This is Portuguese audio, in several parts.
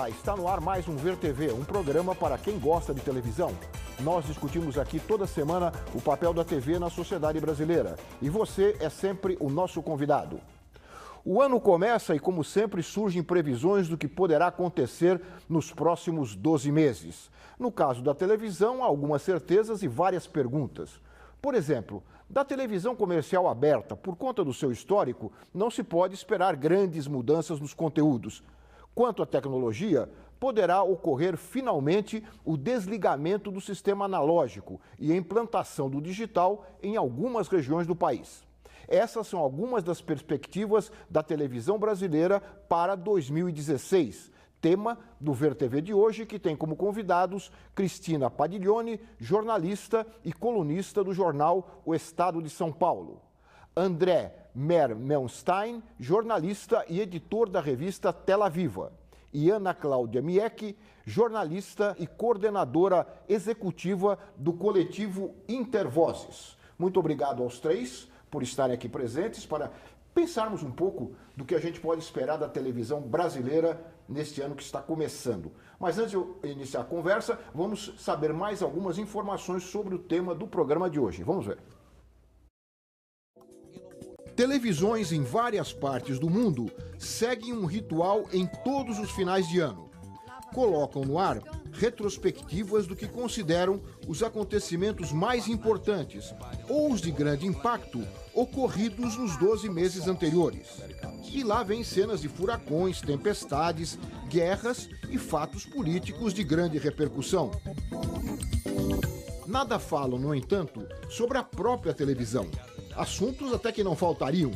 Olá, está no ar mais um Ver TV, um programa para quem gosta de televisão. Nós discutimos aqui toda semana o papel da TV na sociedade brasileira. E você é sempre o nosso convidado. O ano começa e, como sempre, surgem previsões do que poderá acontecer nos próximos 12 meses. No caso da televisão, há algumas certezas e várias perguntas. Por exemplo, da televisão comercial aberta, por conta do seu histórico, não se pode esperar grandes mudanças nos conteúdos. Quanto à tecnologia, poderá ocorrer finalmente o desligamento do sistema analógico e a implantação do digital em algumas regiões do país. Essas são algumas das perspectivas da televisão brasileira para 2016, tema do Ver TV de hoje, que tem como convidados Cristina Padiglione, jornalista e colunista do jornal O Estado de São Paulo. André Mermelstein, jornalista e editor da revista Tela Viva. E Ana Cláudia Mieck, jornalista e coordenadora executiva do coletivo Intervozes. Muito obrigado aos três por estarem aqui presentes para pensarmos um pouco do que a gente pode esperar da televisão brasileira neste ano que está começando. Mas antes de eu iniciar a conversa, vamos saber mais algumas informações sobre o tema do programa de hoje. Vamos ver. Televisões em várias partes do mundo seguem um ritual em todos os finais de ano. Colocam no ar retrospectivas do que consideram os acontecimentos mais importantes ou os de grande impacto ocorridos nos 12 meses anteriores. E lá vem cenas de furacões, tempestades, guerras e fatos políticos de grande repercussão. Nada falam, no entanto, sobre a própria televisão. Assuntos até que não faltariam.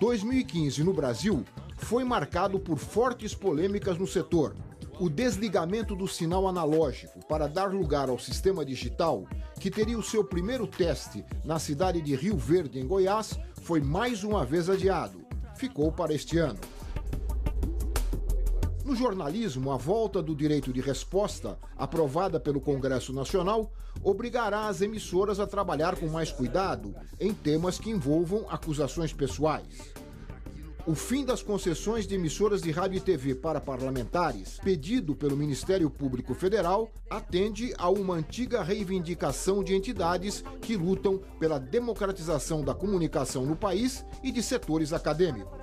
2015 no Brasil foi marcado por fortes polêmicas no setor. O desligamento do sinal analógico para dar lugar ao sistema digital, que teria o seu primeiro teste na cidade de Rio Verde, em Goiás, foi mais uma vez adiado. Ficou para este ano. No jornalismo, a volta do direito de resposta, aprovada pelo Congresso Nacional, obrigará as emissoras a trabalhar com mais cuidado em temas que envolvam acusações pessoais. O fim das concessões de emissoras de rádio e TV para parlamentares, pedido pelo Ministério Público Federal, atende a uma antiga reivindicação de entidades que lutam pela democratização da comunicação no país e de setores acadêmicos.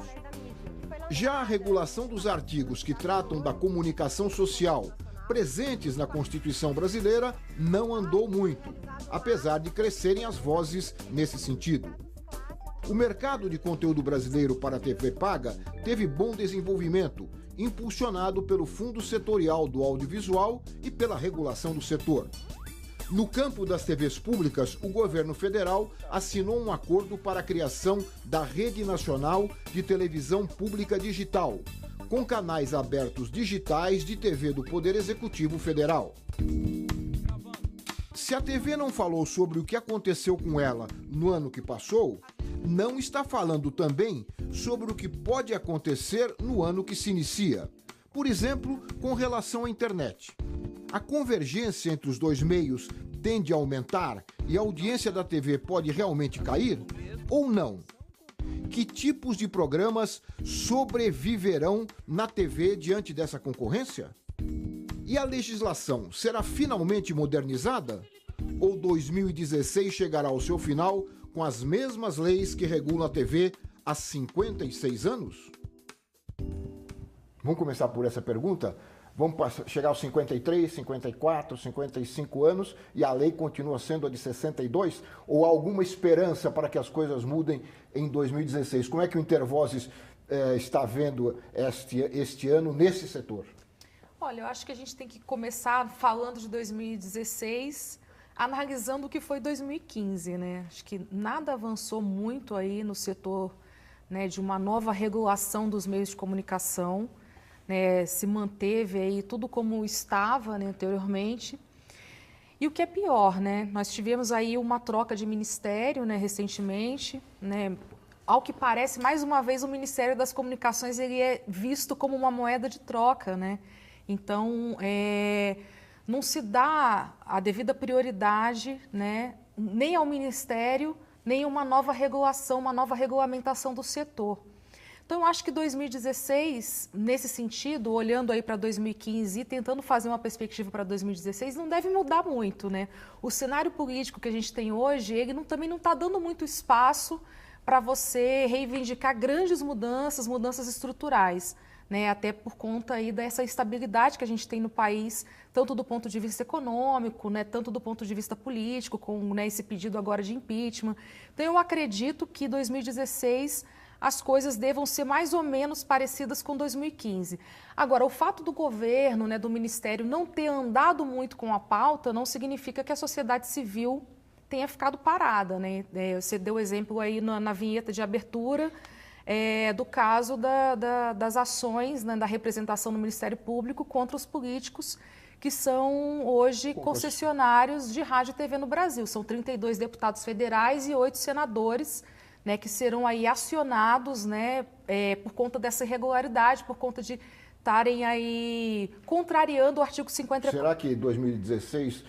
Já a regulação dos artigos que tratam da comunicação social, presentes na Constituição brasileira, não andou muito, apesar de crescerem as vozes nesse sentido. O mercado de conteúdo brasileiro para a TV paga teve bom desenvolvimento, impulsionado pelo Fundo Setorial do Audiovisual e pela regulação do setor. No campo das TVs públicas, o governo federal assinou um acordo para a criação da Rede Nacional de Televisão Pública Digital, com canais abertos digitais de TV do Poder Executivo Federal. Se a TV não falou sobre o que aconteceu com ela no ano que passou, não está falando também sobre o que pode acontecer no ano que se inicia. Por exemplo, com relação à internet. A convergência entre os dois meios tende a aumentar e a audiência da TV pode realmente cair? Ou não? Que tipos de programas sobreviverão na TV diante dessa concorrência? E a legislação será finalmente modernizada? Ou 2016 chegará ao seu final com as mesmas leis que regulam a TV há 56 anos? Vamos começar por essa pergunta? Vamos chegar aos 53, 54, 55 anos e a lei continua sendo a de 62? Ou há alguma esperança para que as coisas mudem em 2016? Como é que o Intervozes está vendo este ano nesse setor? Olha, eu acho que a gente tem que começar falando de 2016, analisando o que foi 2015, né? Acho que nada avançou muito aí no setor, né, de uma nova regulação dos meios de comunicação. Né, se manteve aí tudo como estava, né, anteriormente. E o que é pior, né, nós tivemos aí uma troca de ministério, né, recentemente, né, ao que parece, mais uma vez, o Ministério das Comunicações ele é visto como uma moeda de troca, né? Então, não se dá a devida prioridade, né, nem ao Ministério, nem uma nova regulação, uma nova regulamentação do setor. Então, eu acho que 2016, nesse sentido, olhando aí para 2015 e tentando fazer uma perspectiva para 2016, não deve mudar muito, né? O cenário político que a gente tem hoje, ele também não está dando muito espaço para você reivindicar grandes mudanças, mudanças estruturais, né? Até por conta aí dessa estabilidade que a gente tem no país, tanto do ponto de vista econômico, né? Tanto do ponto de vista político, com, né, esse pedido agora de impeachment. Então, eu acredito que 2016 as coisas devam ser mais ou menos parecidas com 2015. Agora, o fato do governo, né, do Ministério, não ter andado muito com a pauta não significa que a sociedade civil tenha ficado parada, né? Você deu exemplo aí na vinheta de abertura do caso das ações, né, da representação no Ministério Público contra os políticos que são hoje concessionários de rádio e TV no Brasil. São 32 deputados federais e 8 senadores, né, que serão aí acionados, né, por conta dessa irregularidade, por conta de estarem aí contrariando o artigo 50. Será que 2016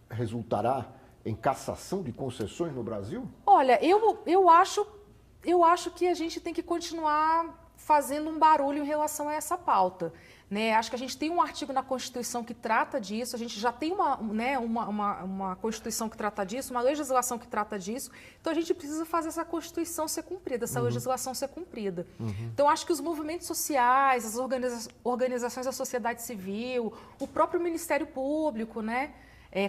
resultará em cassação de concessões no Brasil? Olha, eu acho que a gente tem que continuar fazendo um barulho em relação a essa pauta. Né? Acho que a gente tem um artigo na Constituição que trata disso, a gente já tem uma Constituição que trata disso, uma legislação que trata disso, então a gente precisa fazer essa Constituição ser cumprida, essa legislação ser cumprida. Então acho que os movimentos sociais, as organizações da sociedade civil, o próprio Ministério Público, né?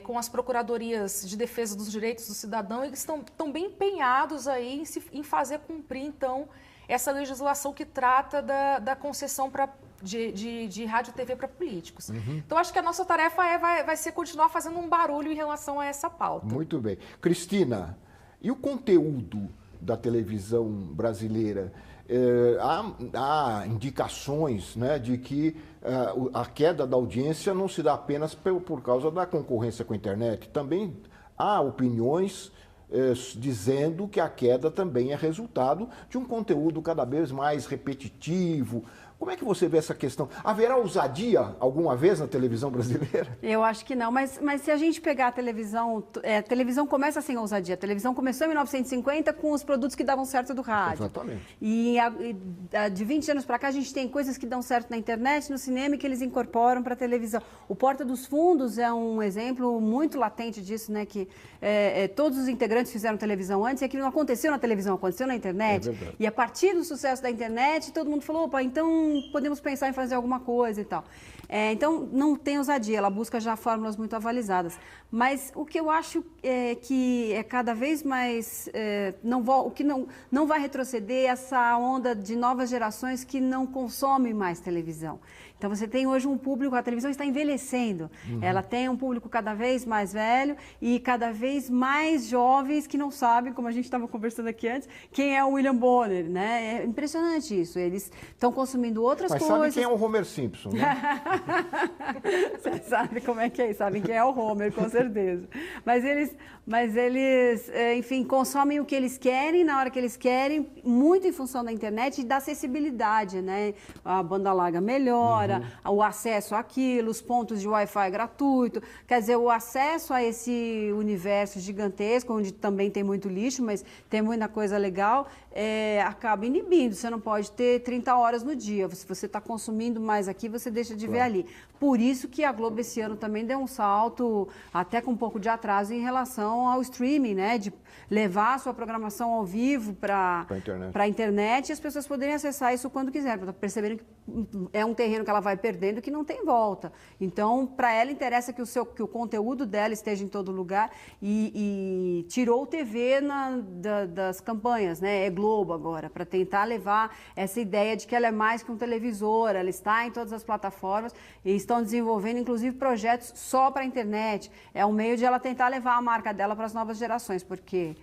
Com as procuradorias de defesa dos direitos do cidadão, eles estão bem empenhados aí em fazer cumprir, então, essa legislação que trata da concessão de rádio e TV para políticos. Então, acho que a nossa tarefa vai ser continuar fazendo um barulho em relação a essa pauta. Muito bem. Cristina, e o conteúdo da televisão brasileira? Há indicações, né, de que a queda da audiência não se dá apenas por causa da concorrência com a internet. Também há opiniões dizendo que a queda também é resultado de um conteúdo cada vez mais repetitivo. Como é que você vê essa questão? Haverá ousadia alguma vez na televisão brasileira? Eu acho que não, mas se a gente pegar a televisão começa sem ousadia. A televisão começou em 1950 com os produtos que davam certo do rádio. Exatamente. E de 20 anos para cá a gente tem coisas que dão certo na internet, no cinema e que eles incorporam para a televisão. O Porta dos Fundos é um exemplo muito latente disso, né? Que todos os integrantes fizeram televisão antes e aquilo não aconteceu na televisão, aconteceu na internet. É verdade. E a partir do sucesso da internet, todo mundo falou, opa, então podemos pensar em fazer alguma coisa e tal. Então, não tem ousadia, ela busca já fórmulas muito avalizadas. Mas o que eu acho que é cada vez mais... o que não vai retroceder é essa onda de novas gerações que não consomem mais televisão. Então, você tem hoje um público, a televisão está envelhecendo. Ela tem um público cada vez mais velho e cada vez mais jovens que não sabem, como a gente estava conversando aqui antes, quem é o William Bonner, né? É impressionante isso. Eles estão consumindo outras coisas. Mas sabe quem é o Homer Simpson, né? Você sabe como é que é isso, sabem quem é o Homer, com certeza. Mas eles, enfim, consomem o que eles querem, na hora que eles querem, muito em função da internet e da acessibilidade, né? A banda larga melhora, o acesso àquilo, os pontos de Wi-Fi gratuito, quer dizer, o acesso a esse universo gigantesco, onde também tem muito lixo, mas tem muita coisa legal, acaba inibindo. Você não pode ter 30 horas no dia. Se você está consumindo mais aqui, você deixa de ver ali. Por isso que a Globo esse ano também deu um salto, até com um pouco de atraso, em relação ao streaming, né? De levar a sua programação ao vivo para a internet e as pessoas poderem acessar isso quando quiserem, para perceberem que é um terreno que ela vai perdendo que não tem volta. Então, para ela interessa que o conteúdo dela esteja em todo lugar e tirou o TV das campanhas, né? É Globo agora, para tentar levar essa ideia de que ela é mais que um televisor, ela está em todas as plataformas e estão desenvolvendo, inclusive, projetos só para a internet. É um meio de ela tentar levar a marca dela para as novas gerações, porque...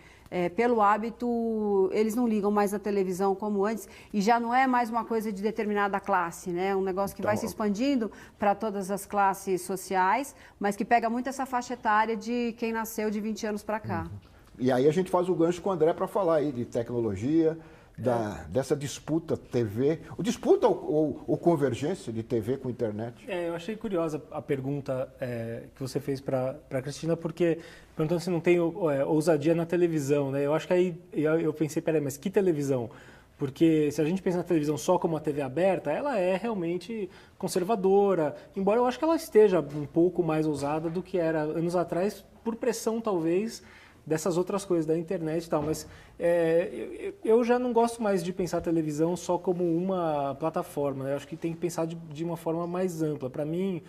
pelo hábito, eles não ligam mais a televisão como antes e já não é mais uma coisa de determinada classe, né? É um negócio que vai se expandindo para todas as classes sociais, mas que pega muito essa faixa etária de quem nasceu de 20 anos para cá. E aí a gente faz o gancho com o André para falar aí de tecnologia, dessa disputa TV, disputa ou convergência de TV com internet. Eu achei curiosa a pergunta que você fez para a Cristina, porque perguntando se não tem ousadia na televisão, né? Eu acho que aí eu pensei, peraí, mas que televisão? Porque se a gente pensa na televisão só como uma TV aberta, ela é realmente conservadora, embora eu acho que ela esteja um pouco mais ousada do que era anos atrás, por pressão talvez dessas outras coisas, da internet e tal, mas eu já não gosto mais de pensar a televisão só como uma plataforma, eu acho que tem que pensar de uma forma mais ampla. Para mim,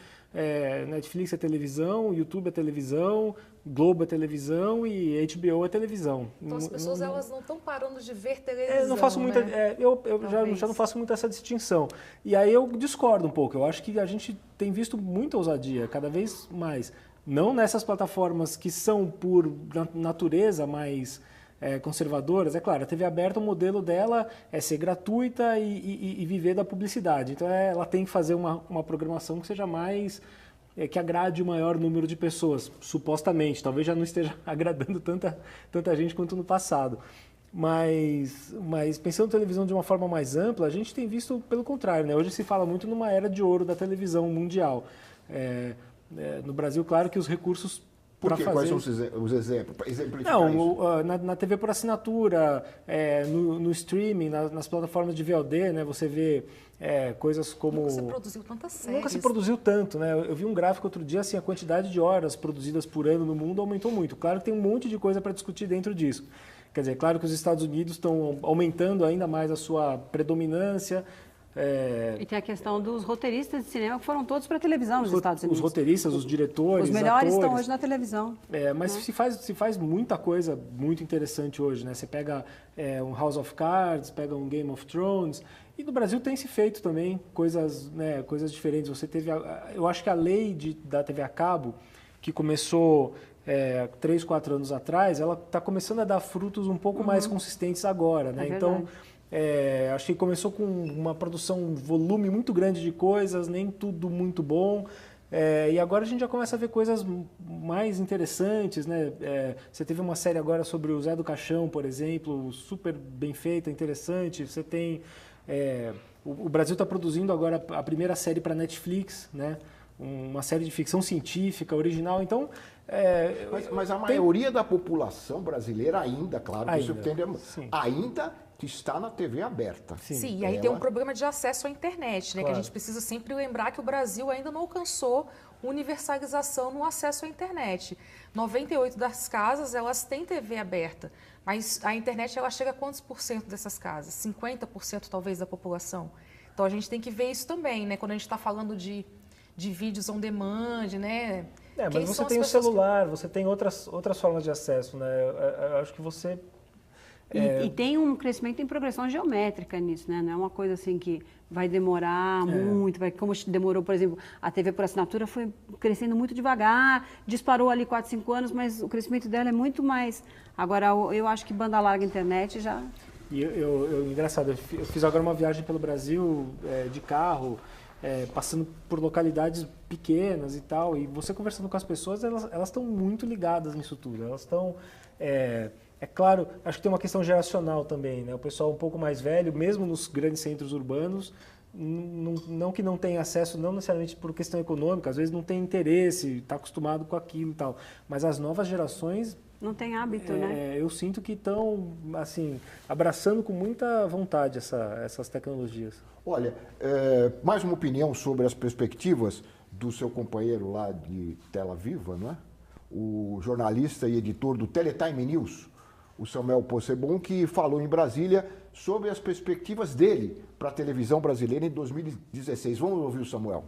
Netflix é televisão, YouTube é televisão, Globo é televisão e HBO é televisão. Então as pessoas elas não estão parando de ver televisão. Eu não faço muita, né? eu já não faço muito essa distinção. E aí eu discordo um pouco. Eu acho que a gente tem visto muita ousadia, cada vez mais. Não nessas plataformas que são por natureza mais conservadoras. É claro, a TV aberta, o modelo dela é ser gratuita e viver da publicidade. Então ela tem que fazer uma programação que seja mais... que agrade o maior número de pessoas, supostamente. Talvez já não esteja agradando tanta gente quanto no passado. Mas pensando em televisão de uma forma mais ampla, a gente tem visto pelo contrário, né? Hoje se fala muito numa era de ouro da televisão mundial. No Brasil, claro que os recursos para fazer... Quais são os exemplos? Não, na TV por assinatura, no streaming, nas plataformas de VOD, né? Você vê coisas como... Nunca se produziu tantas séries. Nunca se produziu tanto, né? Eu vi um gráfico outro dia, assim, a quantidade de horas produzidas por ano no mundo aumentou muito. Claro que tem um monte de coisa para discutir dentro disso. Quer dizer, claro que os Estados Unidos estão aumentando ainda mais a sua predominância. E tem a questão dos roteiristas de cinema que foram todos para a televisão nos Estados Unidos. Os roteiristas, os diretores, os melhores atores, estão hoje na televisão. Mas se faz muita coisa muito interessante hoje, né? Você pega um House of Cards, pega um Game of Thrones, e no Brasil tem se feito também coisas diferentes. Você teve, eu acho que a lei da TV a cabo, que começou 3, 4 anos atrás, ela está começando a dar frutos um pouco mais consistentes agora, né? Então, acho que começou com uma produção, um volume muito grande de coisas, nem tudo muito bom. E agora a gente já começa a ver coisas mais interessantes, né? Você teve uma série agora sobre o Zé do Caixão, por exemplo, super bem feita, interessante. Você tem... o Brasil está produzindo agora a primeira série para Netflix, né? Uma série de ficção científica, original. Então... Mas a maioria da população brasileira ainda, claro, ainda está na TV aberta. Sim, e aí tem um problema de acesso à internet, né? Claro. Que a gente precisa sempre lembrar que o Brasil ainda não alcançou universalização no acesso à internet. 98% das casas, elas têm TV aberta, mas a internet ela chega a quantos por cento dessas casas? 50% talvez da população. Então a gente tem que ver isso também, né? Quando a gente está falando de vídeos on demand, né? Mas você tem o celular, você tem outras formas de acesso, né? Eu acho que você... E tem um crescimento em progressão geométrica nisso, né? Não é uma coisa assim que vai demorar muito, como demorou, por exemplo, a TV por assinatura foi crescendo muito devagar, disparou ali 4, 5 anos, mas o crescimento dela é muito mais... Agora, eu acho que banda larga internet já... Engraçado, eu fiz agora uma viagem pelo Brasil de carro, passando por localidades pequenas e tal, e você conversando com as pessoas, elas estão muito ligadas nisso tudo, elas estão... É claro, acho que tem uma questão geracional também, né? O pessoal um pouco mais velho, mesmo nos grandes centros urbanos, não que não tenha acesso, não necessariamente por questão econômica, às vezes não tem interesse, está acostumado com aquilo e tal, mas as novas gerações... Não tem hábito, né? Eu sinto que estão, assim, abraçando com muita vontade essas tecnologias. Olha, mais uma opinião sobre as perspectivas do seu companheiro lá de Tela Viva, não é? O jornalista e editor do Teletime News, o Samuel Possebon, que falou em Brasília sobre as perspectivas dele para a televisão brasileira em 2016. Vamos ouvir o Samuel.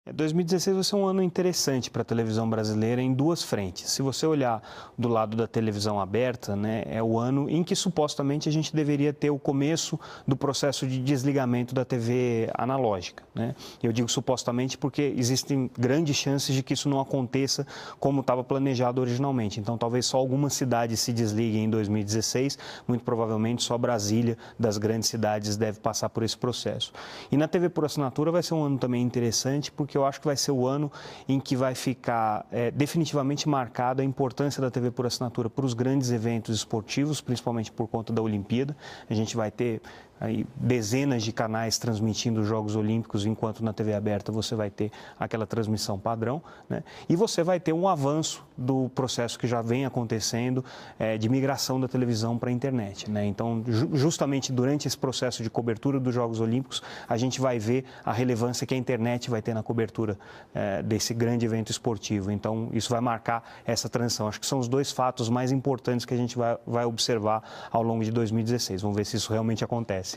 2016 vai ser um ano interessante para a televisão brasileira em duas frentes. Se você olhar do lado da televisão aberta, né, é o ano em que supostamente a gente deveria ter o começo do processo de desligamento da TV analógica, né? Eu digo supostamente porque existem grandes chances de que isso não aconteça como estava planejado originalmente. Então, talvez só algumas cidades se desliguem em 2016, muito provavelmente só Brasília, das grandes cidades, deve passar por esse processo. E na TV por assinatura vai ser um ano também interessante, porque eu acho que vai ser o ano em que vai ficar definitivamente marcado a importância da TV por assinatura para os grandes eventos esportivos, principalmente por conta da Olimpíada. A gente vai ter aí dezenas de canais transmitindo os Jogos Olímpicos, enquanto na TV aberta você vai ter aquela transmissão padrão, né? E você vai ter um avanço do processo que já vem acontecendo de migração da televisão para a internet, né? Então, justamente durante esse processo de cobertura dos Jogos Olímpicos, a gente vai ver a relevância que a internet vai ter na cobertura desse grande evento esportivo. Então, isso vai marcar essa transição. Acho que são os dois fatos mais importantes que a gente vai observar ao longo de 2016. Vamos ver se isso realmente acontece.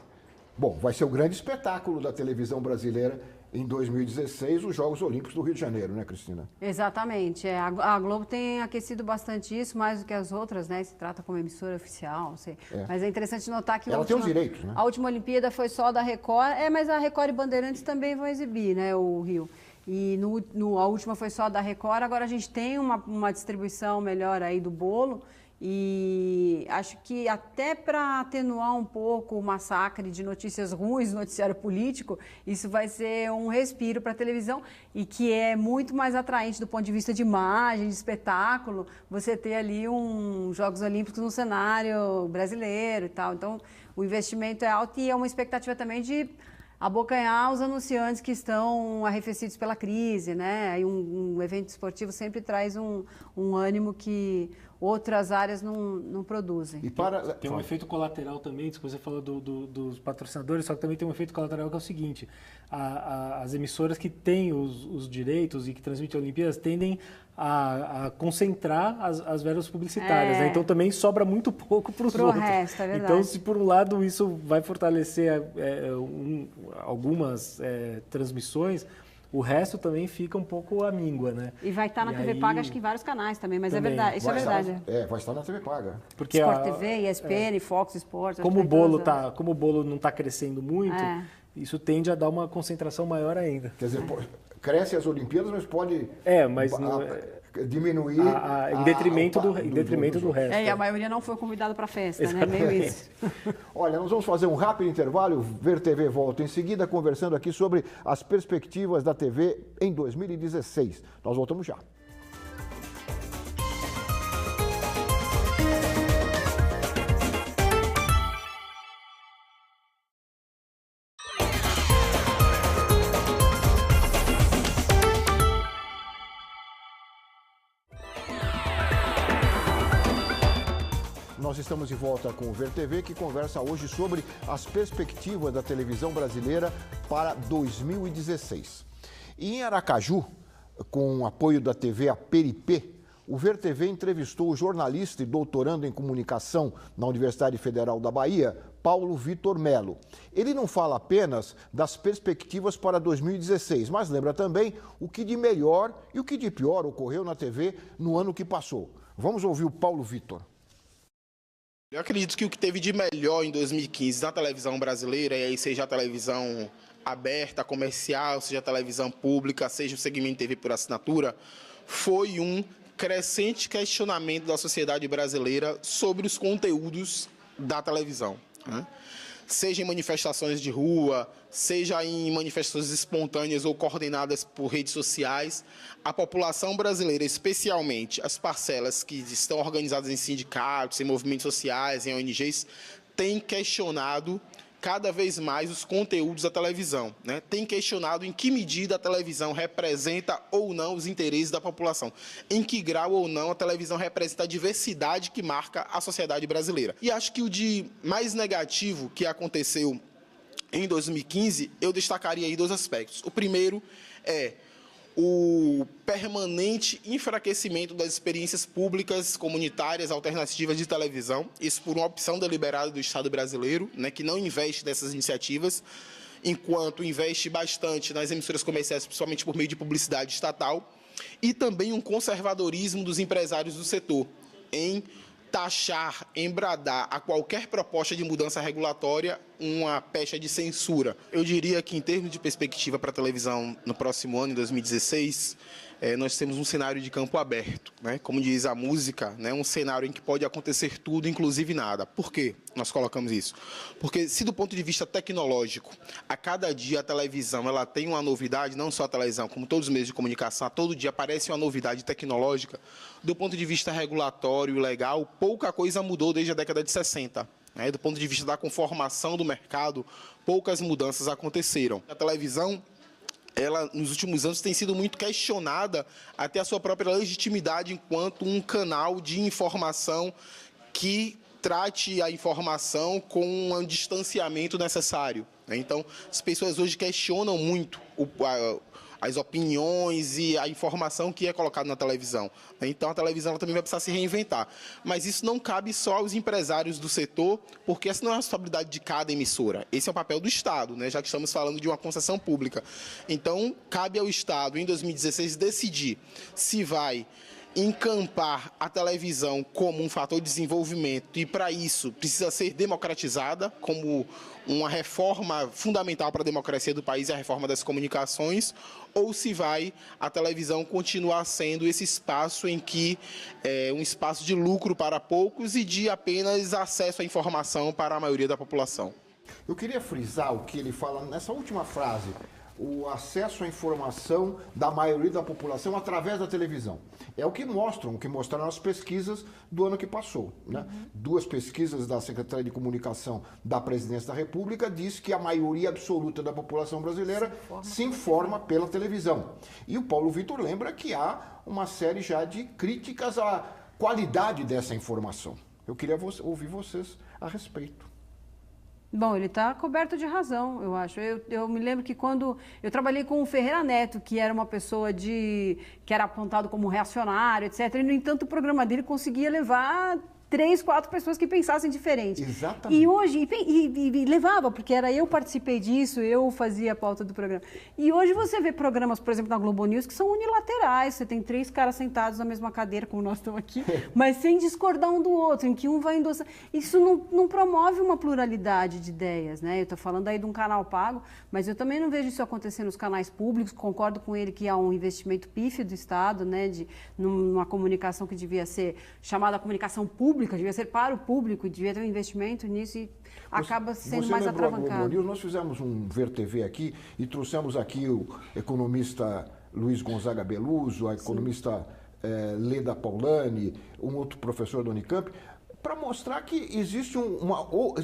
Bom, vai ser o grande espetáculo da televisão brasileira em 2016, os Jogos Olímpicos do Rio de Janeiro, né, Cristina? Exatamente. A Globo tem aquecido bastante isso, mais do que as outras, né? Se trata como emissora oficial, não sei. Mas é interessante notar que ela tem os direitos, né? A última Olimpíada foi só da Record, mas a Record e Bandeirantes também vão exibir, né, o Rio. E a última foi só da Record, agora a gente tem uma distribuição melhor aí do bolo. E acho que até para atenuar um pouco o massacre de notícias ruins no noticiário político, isso vai ser um respiro para a televisão e que é muito mais atraente do ponto de vista de imagem, de espetáculo, você ter ali Jogos Olímpicos no cenário brasileiro e tal. Então, o investimento é alto e é uma expectativa também de abocanhar os anunciantes que estão arrefecidos pela crise, né? Aí um evento esportivo sempre traz um ânimo que outras áreas não produzem. E tem um efeito colateral também, se você falou dos patrocinadores, só que também tem um efeito colateral que é o seguinte, as emissoras que têm os direitos e que transmitem Olimpíadas tendem a concentrar as verbas publicitárias, né? Então também sobra muito pouco para os outros. Resto, é verdade. Então, se por um lado isso vai fortalecer algumas transmissões, o resto também fica um pouco à míngua, né? E vai estar na TV Paga, acho que em vários canais também, mas também. É verdade, isso é verdade. Vai estar na TV Paga. Porque Sport TV, ESPN, Fox Sports... Como o bolo não está crescendo muito, isso tende a dar uma concentração maior ainda. Quer dizer, cresce as Olimpíadas, mas pode... diminuir em detrimento do resto. E a maioria não foi convidada para a festa, né? Meio isso. Olha, nós vamos fazer um rápido intervalo, Ver TV volta em seguida, conversando aqui sobre as perspectivas da TV em 2016. Nós voltamos já. Nós estamos de volta com o Ver TV, que conversa hoje sobre as perspectivas da televisão brasileira para 2016. E em Aracaju, com o apoio da TV Aperipê, o Ver TV entrevistou o jornalista e doutorando em comunicação na Universidade Federal da Bahia, Paulo Vitor Melo. Ele não fala apenas das perspectivas para 2016, mas lembra também o que de melhor e o que de pior ocorreu na TV no ano que passou. Vamos ouvir o Paulo Vitor. Eu acredito que o que teve de melhor em 2015 na televisão brasileira, e aí seja a televisão aberta, comercial, seja a televisão pública, seja o segmento TV por assinatura, foi um crescente questionamento da sociedade brasileira sobre os conteúdos da televisão, né? Seja em manifestações de rua, seja em manifestações espontâneas ou coordenadas por redes sociais, a população brasileira, especialmente as parcelas que estão organizadas em sindicatos, em movimentos sociais, em ONGs, tem questionado cada vez mais os conteúdos da televisão, né? Tem questionado em que medida a televisão representa ou não os interesses da população, em que grau ou não a televisão representa a diversidade que marca a sociedade brasileira. E acho que o de mais negativo que aconteceu em 2015, eu destacaria aí dois aspectos. O primeiro é o permanente enfraquecimento das experiências públicas, comunitárias, alternativas de televisão, isso por uma opção deliberada do Estado brasileiro, né, que não investe nessas iniciativas, enquanto investe bastante nas emissoras comerciais, principalmente por meio de publicidade estatal, e também um conservadorismo dos empresários do setor, em taxar, embradar a qualquer proposta de mudança regulatória uma pecha de censura. Eu diria que, em termos de perspectiva para a televisão no próximo ano, em 2016, nós temos um cenário de campo aberto, né? Como diz a música, né? Um cenário em que pode acontecer tudo, inclusive nada. Por que nós colocamos isso? Porque, se do ponto de vista tecnológico, a cada dia a televisão ela tem uma novidade, não só a televisão, como todos os meios de comunicação, a todo dia aparece uma novidade tecnológica, do ponto de vista regulatório e legal, pouca coisa mudou desde a década de 60. né? Do ponto de vista da conformação do mercado, poucas mudanças aconteceram. A televisão, ela, nos últimos anos, tem sido muito questionada até a sua própria legitimidade enquanto um canal de informação que trate a informação com um distanciamento necessário, né? Então, as pessoas hoje questionam muito as opiniões e a informação que é colocada na televisão. Então, a televisão ela também vai precisar se reinventar. Mas isso não cabe só aos empresários do setor, porque essa não é a responsabilidade de cada emissora. Esse é o papel do Estado, né? Já que estamos falando de uma concessão pública. Então, cabe ao Estado, em 2016, decidir se vai encampar a televisão como um fator de desenvolvimento e, para isso, precisa ser democratizada, como uma reforma fundamental para a democracia do país, a reforma das comunicações, ou se vai a televisão continuar sendo esse espaço em que é um espaço de lucro para poucos e de apenas acesso à informação para a maioria da população. Eu queria frisar o que ele fala nessa última frase, o acesso à informação da maioria da população através da televisão. É o que mostraram as pesquisas do ano que passou, né? Duas pesquisas da Secretaria de Comunicação da Presidência da República diz que a maioria absoluta da população brasileira se informa pela televisão. E o Paulo Vitor lembra que há uma série já de críticas à qualidade dessa informação. Eu queria ouvir vocês a respeito. Bom, ele está coberto de razão, eu acho. Eu me lembro que quando eu trabalhei com o Ferreira Neto, que era uma pessoa que era apontado como reacionário, etc. E, no entanto, o programa dele conseguia levar 3, 4 pessoas que pensassem diferente. Exatamente. E hoje, e levava, porque eu participei disso, eu fazia a pauta do programa. E hoje você vê programas, por exemplo, na Globo News, que são unilaterais. Você tem 3 caras sentados na mesma cadeira, como nós estamos aqui, mas sem discordar um do outro, em que um vai endossar. Isso não promove uma pluralidade de ideias, né? Eu estou falando aí de um canal pago, mas eu também não vejo isso acontecer nos canais públicos. Concordo com ele que há um investimento pífio do Estado, né? Numa comunicação que devia ser chamada comunicação pública, devia ser para o público, devia ter um investimento nisso e acaba sendo mais atravancado. Nós fizemos um Ver TV aqui e trouxemos aqui o economista Luiz Gonzaga Beluso, a economista Leda Paulani, um outro professor da Unicamp, para mostrar que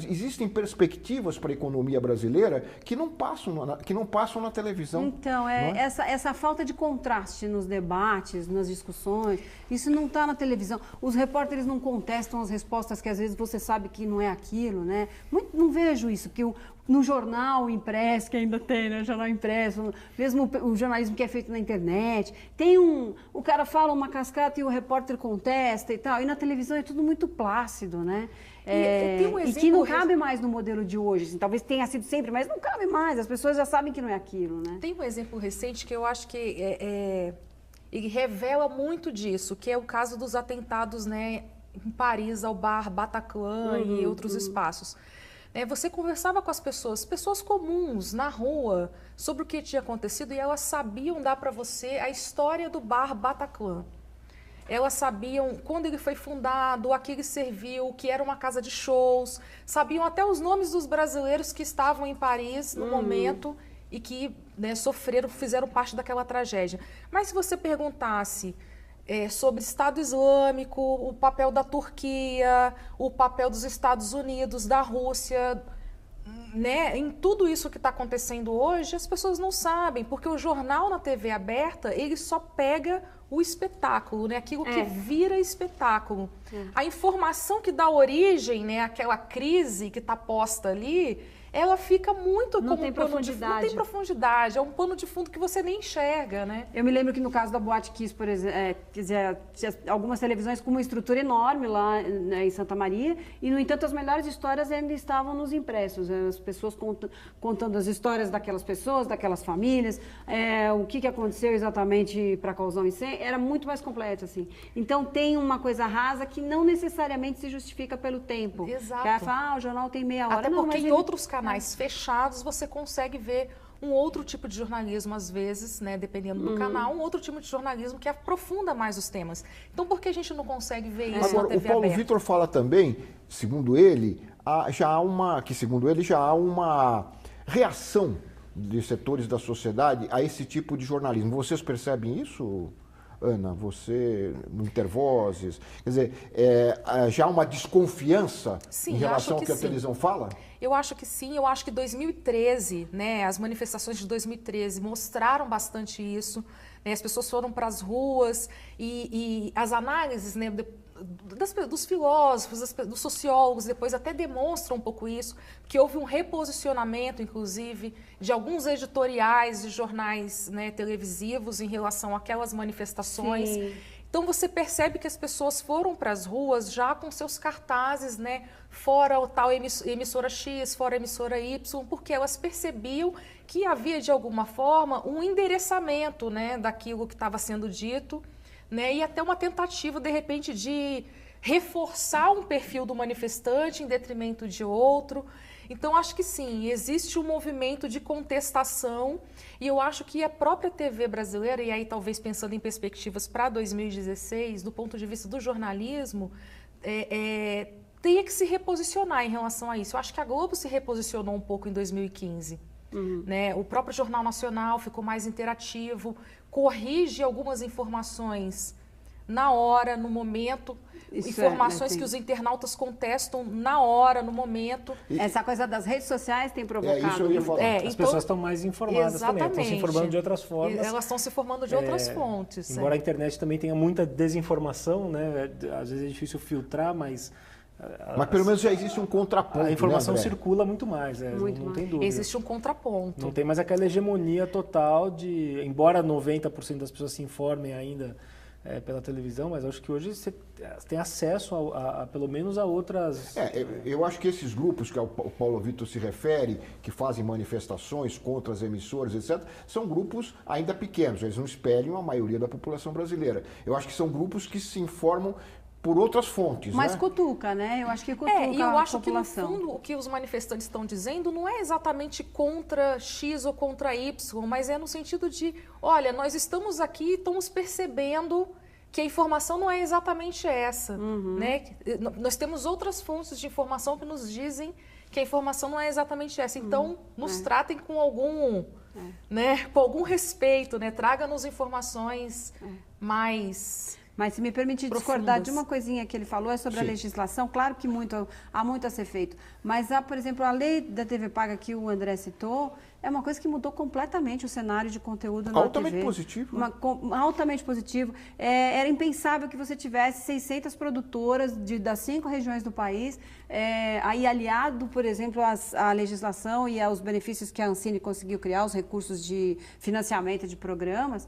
existem perspectivas para a economia brasileira que não passam na televisão. Então, essa falta de contraste nos debates, nas discussões, isso não está na televisão. Os repórteres não contestam as respostas que às vezes você sabe que não é aquilo, né? Não vejo isso, que no jornal impresso, que ainda tem, né? Jornal impresso, mesmo o jornalismo que é feito na internet, o cara fala uma cascata e o repórter contesta e tal, e na televisão é tudo muito plácido, né? E que não cabe mais no modelo de hoje, assim, talvez tenha sido sempre, mas não cabe mais, as pessoas já sabem que não é aquilo, né? Tem um exemplo recente que eu acho que ele revela muito disso, que é o caso dos atentados, né, em Paris, ao bar Bataclan e outros espaços. Você conversava com as pessoas comuns, na rua, sobre o que tinha acontecido e elas sabiam dar para você a história do bar Bataclan. Elas sabiam quando ele foi fundado, a que ele serviu, que era uma casa de shows, sabiam até os nomes dos brasileiros que estavam em Paris no momento e que, né, fizeram parte daquela tragédia. Mas se você perguntasse sobre Estado Islâmico, o papel da Turquia, o papel dos Estados Unidos, da Rússia, né? Em tudo isso que está acontecendo hoje, as pessoas não sabem, porque o jornal na TV aberta, ele só pega o espetáculo, né? Aquilo que vira espetáculo. A informação que dá origem, né, àquela crise que está posta ali, ela fica muito não tem profundidade. Não tem profundidade, é um pano de fundo que você nem enxerga, né? Eu me lembro que no caso da Boate Kiss, por exemplo, tinha algumas televisões com uma estrutura enorme lá, né, em Santa Maria, e no entanto as melhores histórias ainda estavam nos impressos, as pessoas contando as histórias daquelas pessoas, daquelas famílias, o que aconteceu exatamente para causar um incêndio, era muito mais completo, assim. Então tem uma coisa rasa que não necessariamente se justifica pelo tempo. Exato. Que aí fala, o jornal tem meia hora. Até porque em outros canais fechados, você consegue ver um outro tipo de jornalismo, às vezes, né, dependendo do canal, um outro tipo de jornalismo que aprofunda mais os temas. Então, por que a gente não consegue ver isso Agora, na TV o Paulo aberta? Vitor fala também, segundo ele, já há uma reação de setores da sociedade a esse tipo de jornalismo. Vocês percebem isso, Ana, você no Intervozes, quer dizer, já há uma desconfiança Sim, em relação ao acho que que a televisão fala? Eu acho que sim, eu acho que 2013, né, as manifestações de 2013 mostraram bastante isso, né, as pessoas foram para as ruas e as análises, né, dos filósofos, dos sociólogos, depois até demonstram um pouco isso, que houve um reposicionamento, inclusive, de alguns editoriais de jornais, né, televisivos em relação àquelas manifestações. Sim. Então você percebe que as pessoas foram para as ruas já com seus cartazes, né, fora o tal emissora X, fora a emissora Y, porque elas percebiam que havia de alguma forma um endereçamento, né, daquilo que estava sendo dito, né, e até uma tentativa, de repente, de reforçar um perfil do manifestante em detrimento de outro. Então, acho que sim, existe um movimento de contestação e eu acho que a própria TV brasileira, e aí talvez pensando em perspectivas para 2016, do ponto de vista do jornalismo, teria que se reposicionar em relação a isso. Eu acho que a Globo se reposicionou um pouco em 2015. Né? O próprio Jornal Nacional ficou mais interativo, corrige algumas informações na hora, no momento, informações que os internautas contestam na hora, no momento. Essa coisa das redes sociais tem provocado. Isso eu ia falar. As pessoas estão mais informadas também, estão se informando de outras formas. Elas estão se formando de outras fontes. Embora a internet também tenha muita desinformação, né? Às vezes é difícil filtrar, mas pelo menos já existe um contraponto. A informação né, circula muito mais, não tem dúvida. Existe um contraponto. Não tem mais aquela hegemonia total de, embora 90% das pessoas se informem ainda pela televisão, mas acho que hoje você tem acesso pelo menos a outras... Eu acho que esses grupos que o Paulo Vitor se refere, que fazem manifestações contra as emissoras, etc., são grupos ainda pequenos, eles não espelham a maioria da população brasileira. Eu acho que são grupos que se informam por outras fontes, Mas né? cutuca, né? Eu acho que cutuca e eu acho a população. que, no fundo, o que os manifestantes estão dizendo não é exatamente contra X ou contra Y, mas é no sentido de, olha, nós estamos aqui e estamos percebendo que a informação não é exatamente essa, né? Nós temos outras fontes de informação que nos dizem que a informação não é exatamente essa. Então, nos tratem com algum, né, com algum respeito, né? Traga-nos informações mais... Mas se me permite discordar de uma coisinha que ele falou, é sobre a Sim. legislação. Claro que há muito a ser feito. Mas, por exemplo, a lei da TV Paga que o André citou, é uma coisa que mudou completamente o cenário de conteúdo na Altamente TV. positivo. Altamente positivo. Era impensável que você tivesse 600 produtoras das 5 regiões do país, aí aliado, por exemplo, à legislação e aos benefícios que a Ancine conseguiu criar, os recursos de financiamento de programas.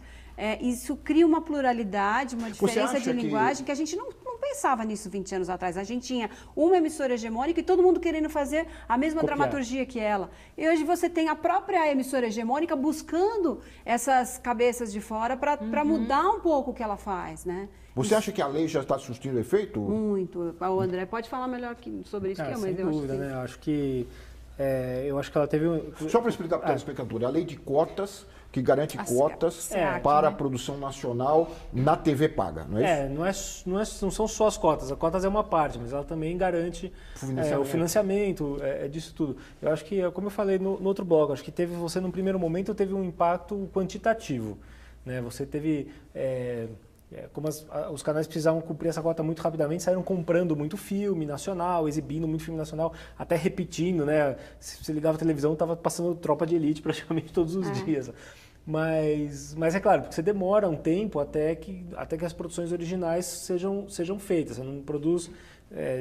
Isso cria uma pluralidade, uma diferença de linguagem que a gente não pensava nisso 20 anos atrás. A gente tinha uma emissora hegemônica e todo mundo querendo fazer a mesma dramaturgia que ela. E hoje você tem a própria emissora hegemônica buscando essas cabeças de fora para mudar um pouco o que ela faz, né? Você acha que a lei já está surtindo efeito? Muito. O André pode falar melhor sobre isso que eu, mas eu acho que sim. Né? Eu acho que ela teve... Só para explicar para o telespectador, a lei de cotas, que garante cotas para a produção nacional na TV paga, não é isso? Não são só as cotas é uma parte, mas ela também garante o financiamento disso tudo. Eu acho que, como eu falei no outro bloco, acho que você, no primeiro momento, teve um impacto quantitativo, né? Você teve... como os canais precisavam cumprir essa cota muito rapidamente, saíram comprando muito filme nacional, exibindo muito filme nacional, até repetindo, né? Se você ligava a televisão, estava passando Tropa de Elite praticamente todos os dias. Mas é claro, porque você demora um tempo até que as produções originais sejam feitas, você não produz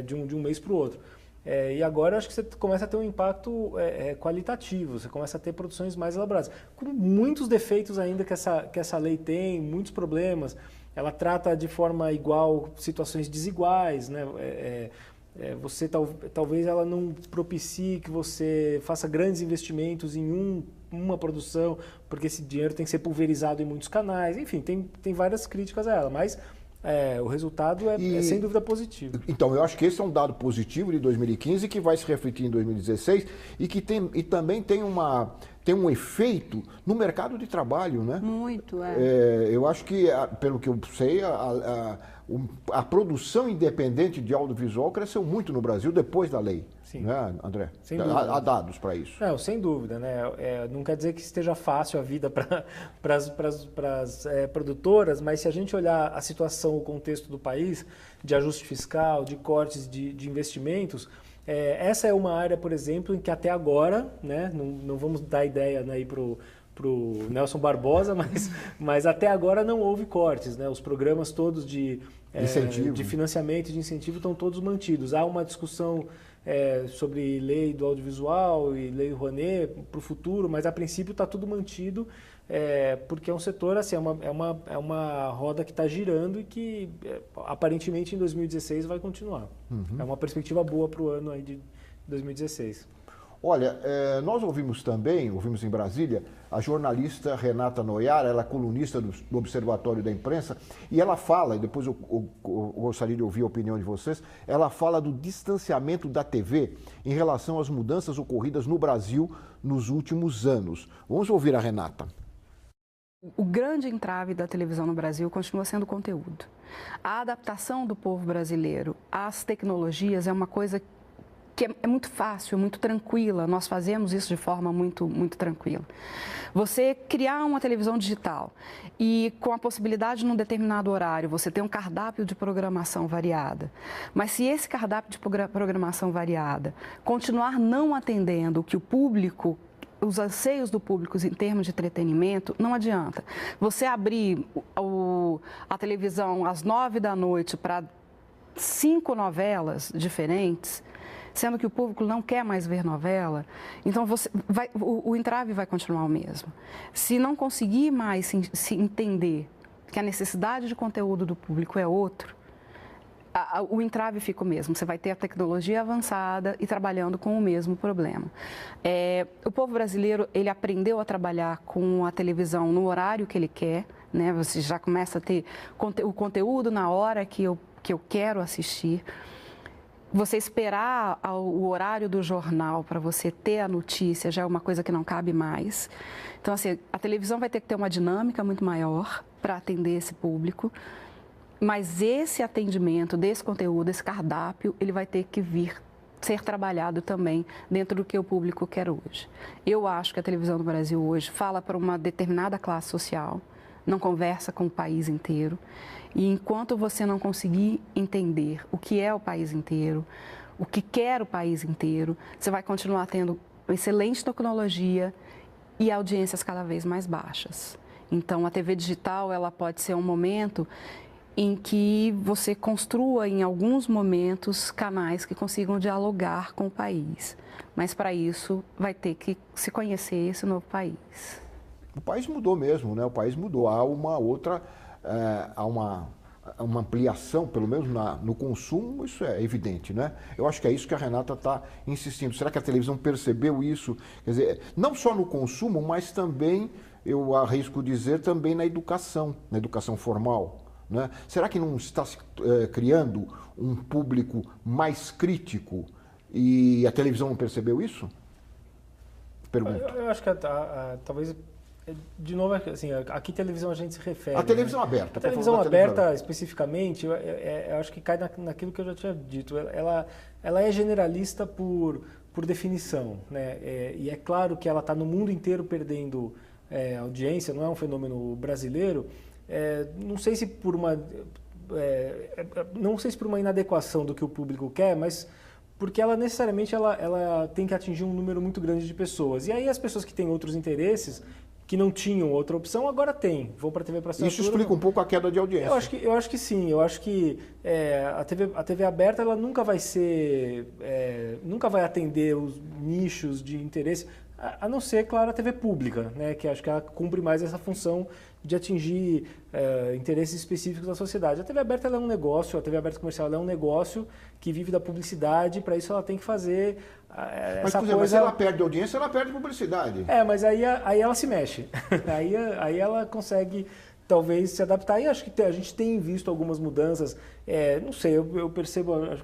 de um mês para o outro. E agora eu acho que você começa a ter um impacto qualitativo, você começa a ter produções mais elaboradas, com muitos defeitos ainda que essa lei tem, muitos problemas. Ela trata de forma igual situações desiguais, né? Você talvez ela não propicie que você faça grandes investimentos em uma produção, porque esse dinheiro tem que ser pulverizado em muitos canais. Enfim, tem várias críticas a ela, mas o resultado é sem dúvida positivo. Então, eu acho que esse é um dado positivo de 2015 que vai se refletir em 2016 e que também tem uma tem um efeito no mercado de trabalho, né? Muito, Eu acho que, pelo que eu sei, a produção independente de audiovisual cresceu muito no Brasil depois da lei. Sim. Né, André? Sem dúvida. Há dados para isso. Não, sem dúvida, né? Não quer dizer que esteja fácil a vida para as produtoras, mas se a gente olhar a situação, o contexto do país, de ajuste fiscal, de cortes de investimentos, essa é uma área, por exemplo, em que até agora, né, não vamos dar ideia, né, para o Nelson Barbosa, mas até agora não houve cortes, né? Os programas todos de financiamento e de incentivo estão todos mantidos. Há uma discussão sobre lei do audiovisual e lei Rouanet para o futuro, mas a princípio está tudo mantido, porque é um setor, assim, é uma roda que está girando e que aparentemente em 2016 vai continuar. Uhum. É uma perspectiva boa para o ano aí de 2016. Olha, nós ouvimos em Brasília, a jornalista Renata Noyara, ela é colunista do Observatório da Imprensa, e ela fala, e depois eu gostaria de ouvir a opinião de vocês, ela fala do distanciamento da TV em relação às mudanças ocorridas no Brasil nos últimos anos. Vamos ouvir a Renata. O grande entrave da televisão no Brasil continua sendo o conteúdo. A adaptação do povo brasileiro às tecnologias é uma coisa que é muito fácil, muito tranquila, nós fazemos isso de forma muito, muito tranquila. Você criar uma televisão digital e com a possibilidade num determinado horário você ter um cardápio de programação variada, mas se esse cardápio de programação variada continuar não atendendo o que o público, os anseios do público em termos de entretenimento, não adianta. Você abrir a televisão às 9 da noite para 5 novelas diferentes, sendo que o público não quer mais ver novela, então o entrave vai continuar o mesmo. Se não conseguir mais se entender que a necessidade de conteúdo do público é outro, o entrave fica o mesmo. Você vai ter a tecnologia avançada e trabalhando com o mesmo problema. O povo brasileiro, ele aprendeu a trabalhar com a televisão no horário que ele quer, né? Você já começa a ter o conteúdo na hora que eu quero assistir. Você esperar o horário do jornal para você ter a notícia já é uma coisa que não cabe mais. Então, assim, a televisão vai ter que ter uma dinâmica muito maior para atender esse público, mas esse atendimento desse conteúdo, esse cardápio, ele vai ter que ser trabalhado também dentro do que o público quer hoje. Eu acho que a televisão do Brasil hoje fala para uma determinada classe social, não conversa com o país inteiro. E enquanto você não conseguir entender o que é o país inteiro, o que quer o país inteiro, você vai continuar tendo excelente tecnologia e audiências cada vez mais baixas. Então, a TV digital, ela pode ser um momento em que você construa, em alguns momentos, canais que consigam dialogar com o país. Mas, para isso, vai ter que se conhecer esse novo país. O país mudou mesmo, né? O país mudou. Há uma outra... há uma ampliação, pelo menos no consumo, isso é evidente, né? Eu acho que é isso que a Renata está insistindo. Será que a televisão percebeu isso? Quer dizer, não só no consumo, mas também, eu arrisco dizer, também na educação formal, né? Será que não está se criando um público mais crítico e a televisão não percebeu isso? Pergunto. Eu acho que talvez... De novo, assim, aqui televisão a gente se refere. A televisão aberta. A televisão aberta, especificamente, eu acho que cai naquilo que eu já tinha dito. Ela é generalista por definição, né? E é claro que ela está no mundo inteiro perdendo audiência, não é um fenômeno brasileiro. Não sei se por uma inadequação do que o público quer, mas porque ela necessariamente ela tem que atingir um número muito grande de pessoas. E aí as pessoas que têm outros interesses, que não tinham outra opção, agora tem. Vão para a TV para assinatura. Isso explica um pouco a queda de audiência. Eu acho que sim. Eu acho que a TV aberta ela nunca vai atender os nichos de interesse, a não ser, claro, a TV pública, né? Que acho que ela cumpre mais essa função de atingir interesses específicos da sociedade. A TV aberta ela é um negócio, a TV aberta comercial ela é um negócio que vive da publicidade, para isso ela tem que fazer essa coisa... Mas se ela perde audiência, ela perde publicidade. Mas aí ela se mexe. aí ela consegue, talvez, se adaptar. E acho que a gente tem visto algumas mudanças. Não sei, eu percebo, acho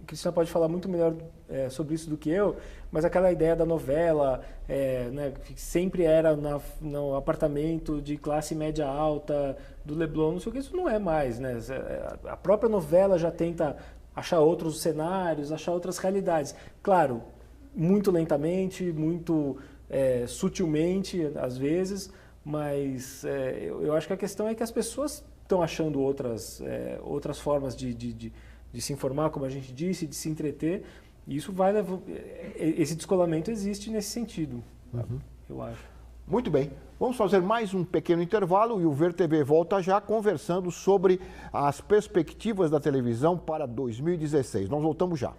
que Cristina pode falar muito melhor sobre isso do que eu, mas aquela ideia da novela, né, que sempre era no apartamento de classe média alta, do Leblon, não sei o que, isso não é mais, né? A própria novela já tenta achar outros cenários, achar outras realidades. Claro, muito lentamente, muito sutilmente, às vezes, mas eu acho que a questão é que as pessoas estão achando outras formas de se informar, como a gente disse, de se entreter, e isso vai levar... Esse descolamento existe nesse sentido, eu acho. Muito bem, vamos fazer mais um pequeno intervalo e o Ver TV volta já conversando sobre as perspectivas da televisão para 2016. Nós voltamos já.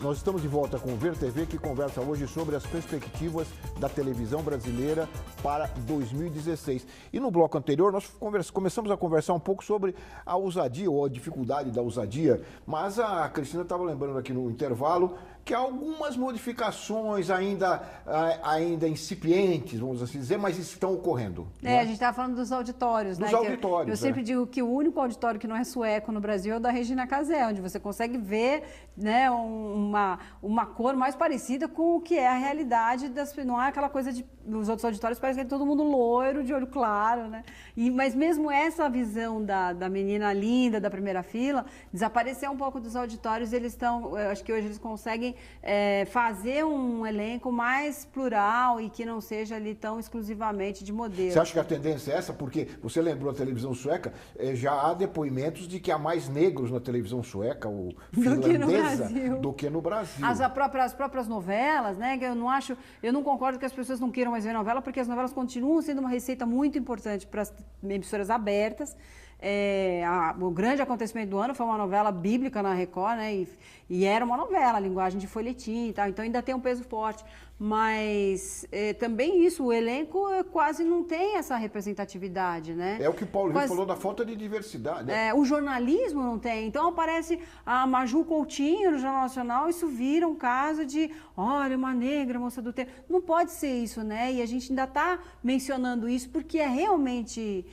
Nós estamos de volta com o Ver TV, que conversa hoje sobre as perspectivas da televisão brasileira para 2016. E no bloco anterior nós começamos a conversar um pouco sobre a ousadia ou a dificuldade da ousadia, mas a Cristina estava lembrando aqui no intervalo que há algumas modificações ainda incipientes, vamos assim dizer, mas estão ocorrendo. A gente estava falando dos auditórios, dos né? auditórios. Eu sempre digo que o único auditório que não é sueco no Brasil é o da Regina Casé, onde você consegue ver, né, uma cor mais parecida com o que é a realidade não é aquela coisa dos outros auditórios, parece que é todo mundo loiro, de olho claro, né? Mas mesmo essa visão da menina linda da primeira fila desapareceu um pouco dos auditórios. Eles estão, eu acho que hoje eles conseguem fazer um elenco mais plural e que não seja ali tão exclusivamente de modelo. Você acha que a tendência é essa? Porque você lembrou a televisão sueca, já há depoimentos de que há mais negros na televisão sueca ou finlandesa do que no Brasil. As próprias novelas, né? Que eu não concordo que as pessoas não queiram mais ver novela, porque as novelas continuam sendo uma receita muito importante para as emissoras abertas. O grande acontecimento do ano foi uma novela bíblica na Record, né? E era uma novela, linguagem de folhetim e tal, então ainda tem um peso forte. Mas também isso, o elenco quase não tem essa representatividade, né? É o que o Paulo falou da falta de diversidade. Né? O jornalismo não tem. Então aparece a Maju Coutinho no Jornal Nacional, isso vira um caso de, olha, uma negra, moça do tempo. Não pode ser isso, né? E a gente ainda está mencionando isso porque é realmente...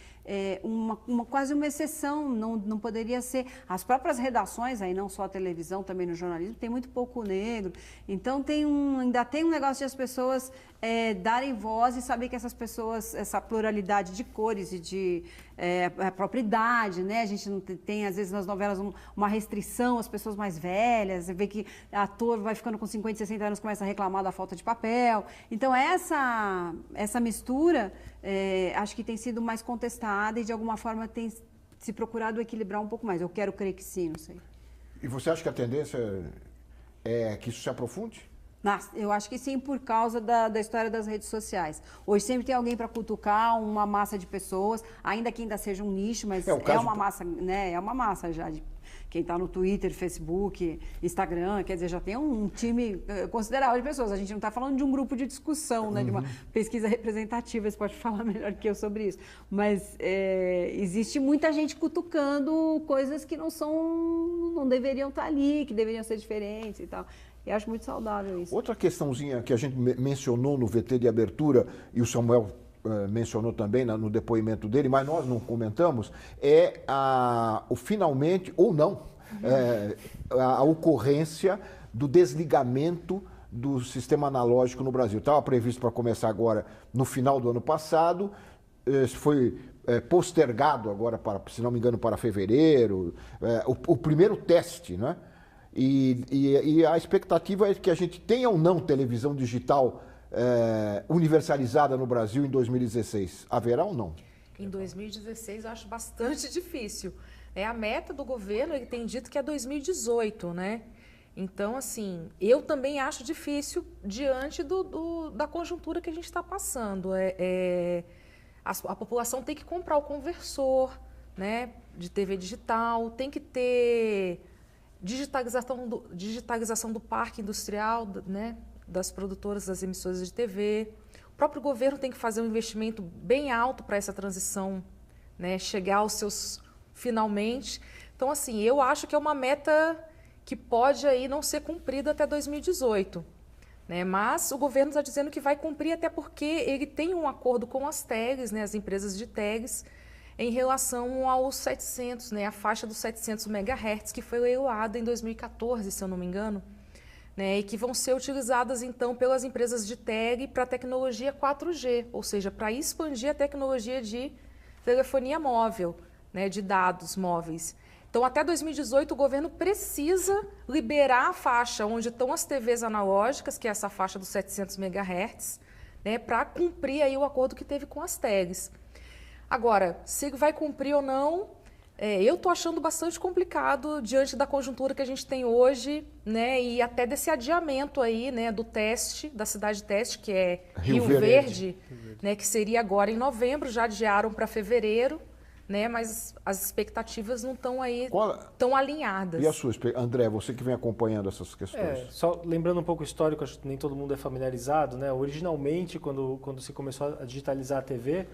quase uma exceção, não poderia ser. As próprias redações, aí não só a televisão, também no jornalismo, tem muito pouco negro. Então ainda tem um negócio de as pessoas darem voz e saber que essas pessoas, essa pluralidade de cores e de propriedade, né? A gente não tem, às vezes, nas novelas uma restrição às pessoas mais velhas, você vê que ator vai ficando com 50, 60 anos, começa a reclamar da falta de papel. Então essa mistura acho que tem sido mais contestada e de alguma forma tem se procurado equilibrar um pouco mais. Eu quero crer que sim, não sei. E você acha que a tendência é que isso se aprofunde? Eu acho que sim, por causa da história das redes sociais. Hoje sempre tem alguém para cutucar uma massa de pessoas, ainda que ainda seja um nicho, mas uma massa, né? É uma massa já de quem está no Twitter, Facebook, Instagram, quer dizer, já tem um time considerável de pessoas. A gente não está falando de um grupo de discussão, né? De uma pesquisa representativa, você pode falar melhor que eu sobre isso. Mas existe muita gente cutucando coisas que não deveriam estar ali, que deveriam ser diferentes e tal. Eu acho muito saudável isso. Outra questãozinha que a gente mencionou no VT de abertura, e o Samuel mencionou também no depoimento dele, mas nós não comentamos, o finalmente, ou não, a ocorrência do desligamento do sistema analógico no Brasil. Estava previsto para começar agora no final do ano passado, foi postergado agora, se não me engano, para fevereiro, o primeiro teste, né? E a expectativa é que a gente tenha ou não televisão digital universalizada no Brasil em 2016. Haverá ou não? Em 2016 eu acho bastante difícil. A meta do governo, ele tem dito que é 2018, né? Então, assim, eu também acho difícil diante da conjuntura que a gente está passando. A população tem que comprar o conversor, né, de TV digital, tem que ter digitalização do parque industrial, né, das produtoras, das emissoras de TV. O próprio governo tem que fazer um investimento bem alto para essa transição, né, chegar aos seus finalmente. Então, assim, eu acho que é uma meta que pode aí não ser cumprida até 2018. Né? Mas o governo está dizendo que vai cumprir, até porque ele tem um acordo com as tags, né, as empresas de tags, em relação aos 700, né, a faixa dos 700 MHz, que foi leiloada em 2014, se eu não me engano, né, e que vão ser utilizadas, então, pelas empresas de tag para a tecnologia 4G, ou seja, para expandir a tecnologia de telefonia móvel, né, de dados móveis. Então, até 2018, o governo precisa liberar a faixa onde estão as TVs analógicas, que é essa faixa dos 700 MHz, né, para cumprir aí o acordo que teve com as tags. Agora, se ele vai cumprir ou não, eu estou achando bastante complicado diante da conjuntura que a gente tem hoje, né, e até desse adiamento aí, né, do teste, da cidade teste, que é Rio Verde, né, que seria agora em novembro, já adiaram para fevereiro. Né, mas as expectativas não estão aí tão alinhadas. E a sua, André, você que vem acompanhando essas questões? Só lembrando um pouco o histórico, acho que nem todo mundo é familiarizado, né? Originalmente, quando se começou a digitalizar a TV,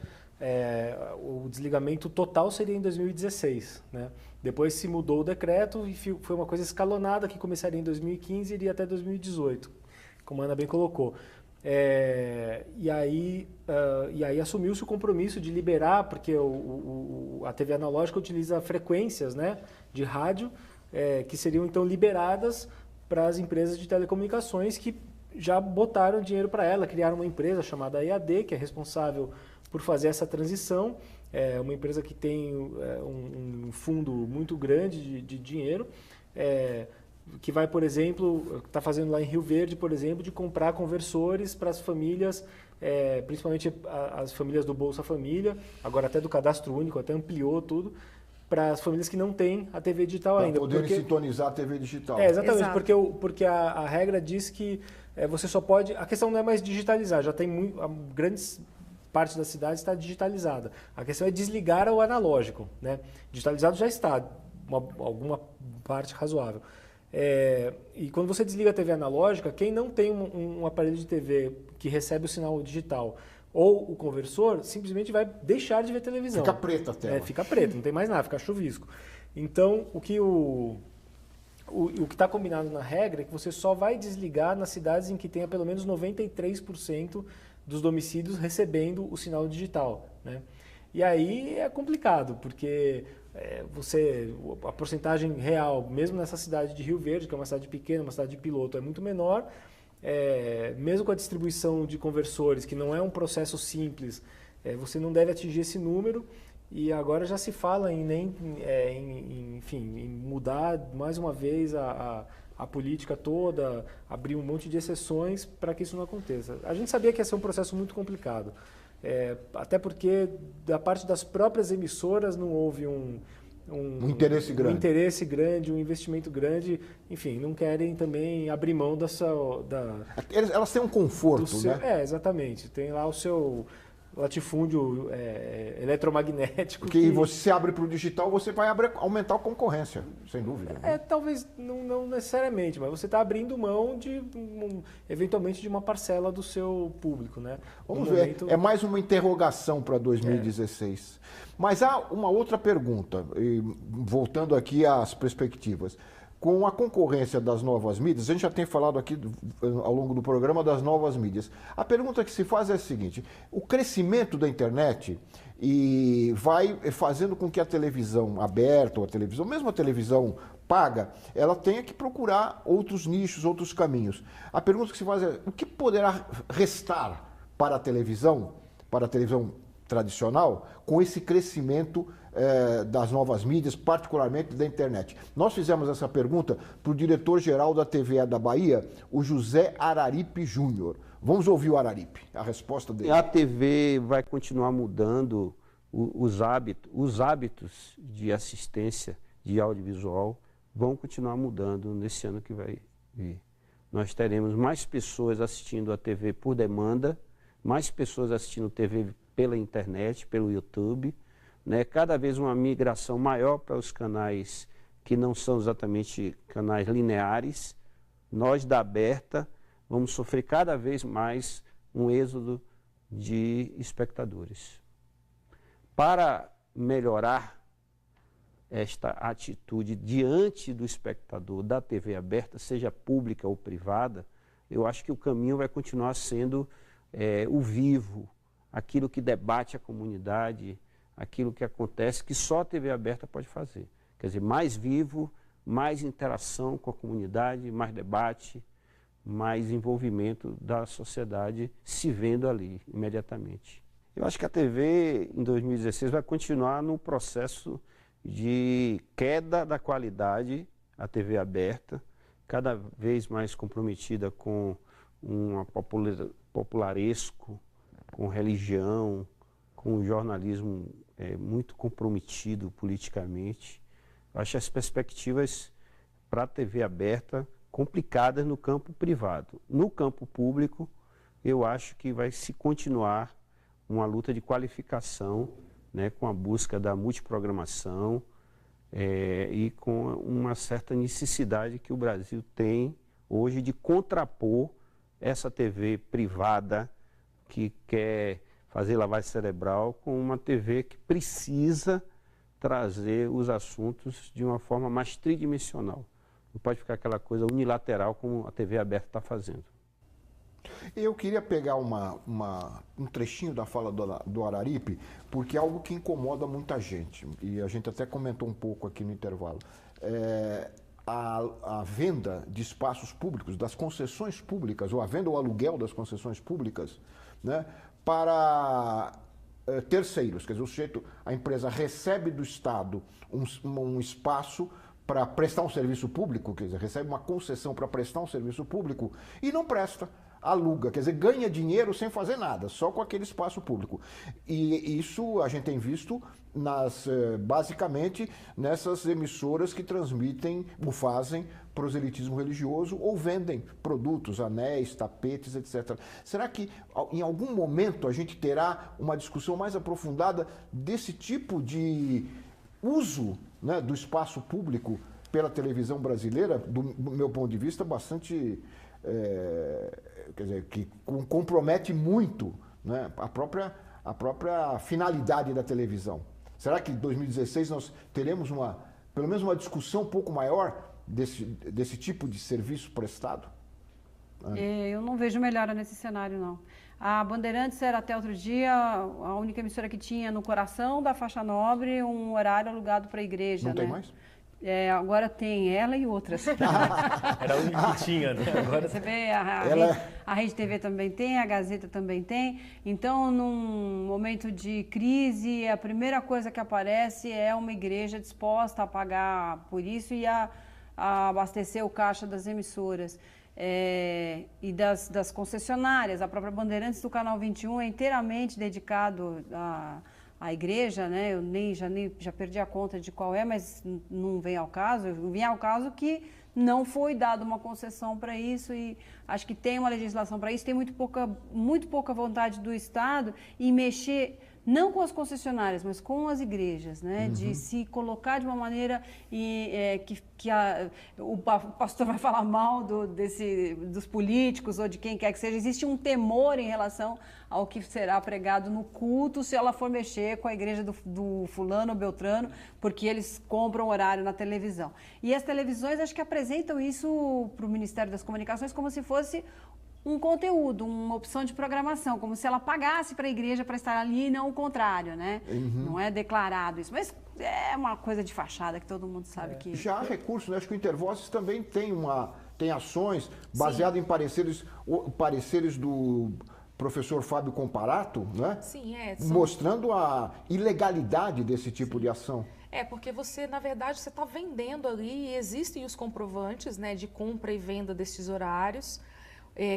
o desligamento total seria em 2016, né? Depois se mudou o decreto e foi uma coisa escalonada que começaria em 2015 e iria até 2018, como a Ana bem colocou. E aí assumiu-se o compromisso de liberar, porque a TV analógica utiliza frequências, né, de rádio, que seriam então liberadas para as empresas de telecomunicações que já botaram dinheiro para ela, criaram uma empresa chamada EAD, que é responsável por fazer essa transição, uma empresa que tem um fundo muito grande de dinheiro, que vai, por exemplo, está fazendo lá em Rio Verde, por exemplo, de comprar conversores para as famílias, principalmente as famílias do Bolsa Família, agora até do Cadastro Único, até ampliou tudo, para as famílias que não têm a TV digital ainda. Para poderem sintonizar a TV digital. Exatamente, Exato. porque a regra diz que você só pode... A questão não é mais digitalizar, já tem grandes parte da cidade está digitalizada. A questão é desligar o analógico, né? Digitalizado já está, alguma parte razoável. E quando você desliga a TV analógica, quem não tem um aparelho de TV que recebe o sinal digital ou o conversor, simplesmente vai deixar de ver televisão. Fica preta a tela. Fica preta, não tem mais nada, fica chuvisco. Então, o que está combinado na regra é que você só vai desligar nas cidades em que tenha pelo menos 93% dos domicílios recebendo o sinal digital, né? E aí é complicado, porque a porcentagem real, mesmo nessa cidade de Rio Verde, que é uma cidade pequena, uma cidade de piloto, é muito menor. Mesmo com a distribuição de conversores, que não é um processo simples, você não deve atingir esse número. E agora já se fala em mudar mais uma vez a política toda, abrir um monte de exceções para que isso não aconteça. A gente sabia que ia ser um processo muito complicado. Até porque da parte das próprias emissoras não houve um interesse grande, um investimento grande, enfim, não querem também abrir mão Elas têm um conforto, né? Exatamente, tem lá o seu latifúndio eletromagnético. Porque você se abre para o digital, você vai aumentar a concorrência, sem dúvida. Né? Talvez não necessariamente, mas você está abrindo mão eventualmente de uma parcela do seu público, né? Vamos ver, é mais uma interrogação para 2016. Mas há uma outra pergunta, voltando aqui às perspectivas. Com a concorrência das novas mídias, a gente já tem falado aqui ao longo do programa das novas mídias. A pergunta que se faz é a seguinte: o crescimento da internet vai fazendo com que a televisão aberta, ou mesmo a televisão paga, ela tenha que procurar outros nichos, outros caminhos. A pergunta que se faz é: o que poderá restar para a televisão tradicional, com esse crescimento das novas mídias, particularmente da internet? Nós fizemos essa pergunta para o diretor-geral da TVE da Bahia, o José Araripe Júnior. Vamos ouvir o Araripe, a resposta dele. A TV vai continuar mudando os hábitos de assistência de audiovisual vão continuar mudando nesse ano que vai vir. Nós teremos mais pessoas assistindo a TV por demanda, mais pessoas assistindo TV pela internet, pelo YouTube, né? Cada vez uma migração maior para os canais que não são exatamente canais lineares. Nós da Aberta vamos sofrer cada vez mais um êxodo de espectadores. Para melhorar esta atitude diante do espectador da TV aberta, seja pública ou privada, eu acho que o caminho vai continuar sendo o vivo, aquilo que debate a comunidade, aquilo que acontece, que só a TV aberta pode fazer. Quer dizer, mais vivo, mais interação com a comunidade, mais debate, mais envolvimento da sociedade se vendo ali imediatamente. Eu acho que a TV em 2016 vai continuar no processo de queda da qualidade, a TV aberta, cada vez mais comprometida com um popularesco, com religião, com um jornalismo muito comprometido politicamente. Eu acho as perspectivas para a TV aberta complicadas no campo privado. No campo público, eu acho que vai se continuar uma luta de qualificação, né, com a busca da multiprogramação e com uma certa necessidade que o Brasil tem hoje de contrapor essa TV privada que quer fazer lavagem cerebral com uma TV que precisa trazer os assuntos de uma forma mais tridimensional. Não pode ficar aquela coisa unilateral como a TV aberta está fazendo. Eu queria pegar um trechinho da fala do Araripe, porque é algo que incomoda muita gente, e a gente até comentou um pouco aqui no intervalo. A venda de espaços públicos, das concessões públicas, ou a venda ou aluguel das concessões públicas, né, para terceiros. Quer dizer, a empresa recebe do Estado um espaço para prestar um serviço público, quer dizer, recebe uma concessão para prestar um serviço público e não presta, aluga, quer dizer, ganha dinheiro sem fazer nada, só com aquele espaço público. E isso a gente tem visto basicamente nessas emissoras que transmitem ou fazem proselitismo religioso ou vendem produtos, anéis, tapetes, etc. Será que em algum momento a gente terá uma discussão mais aprofundada desse tipo de uso, né, do espaço público pela televisão brasileira, do meu ponto de vista, bastante, quer dizer, que compromete muito, né, a própria finalidade da televisão? Será que em 2016 nós teremos pelo menos uma discussão um pouco maior desse tipo de serviço prestado? Eu não vejo melhora nesse cenário, não. A Bandeirantes era até outro dia a única emissora que tinha no coração da faixa nobre um horário alugado para a igreja. Não tem né? mais? Agora tem ela e outras. Era a única que tinha, né? Agora você vê, a Rede TV também tem, a Gazeta também tem. Então, num momento de crise, a primeira coisa que aparece é uma igreja disposta a pagar por isso e a abastecer o caixa das emissoras. E das concessionárias. A própria Bandeirantes do Canal 21 é inteiramente dedicado à igreja, né? Eu já perdi a conta de qual mas não vem ao caso. Vem ao caso que não foi dada uma concessão para isso e acho que tem uma legislação para isso, tem muito pouca vontade do Estado em mexer não com as concessionárias, mas com as igrejas, né? Uhum. De se colocar de uma maneira o pastor vai falar mal dos políticos ou de quem quer que seja. Existe um temor em relação ao que será pregado no culto se ela for mexer com a igreja do fulano ou beltrano, porque eles compram horário na televisão. E as televisões acho que apresentam isso para o Ministério das Comunicações como se fosse um conteúdo, uma opção de programação, como se ela pagasse para a igreja para estar ali e não o contrário, né? Uhum. Não é declarado isso, mas é uma coisa de fachada que todo mundo sabe que... Já há recursos, né? Acho que o Intervozes também tem ações baseadas em pareceres do professor Fábio Comparato, né? Sim, mostrando a ilegalidade desse tipo de ação. Porque você, na verdade, você está vendendo ali e existem os comprovantes, né, de compra e venda desses horários,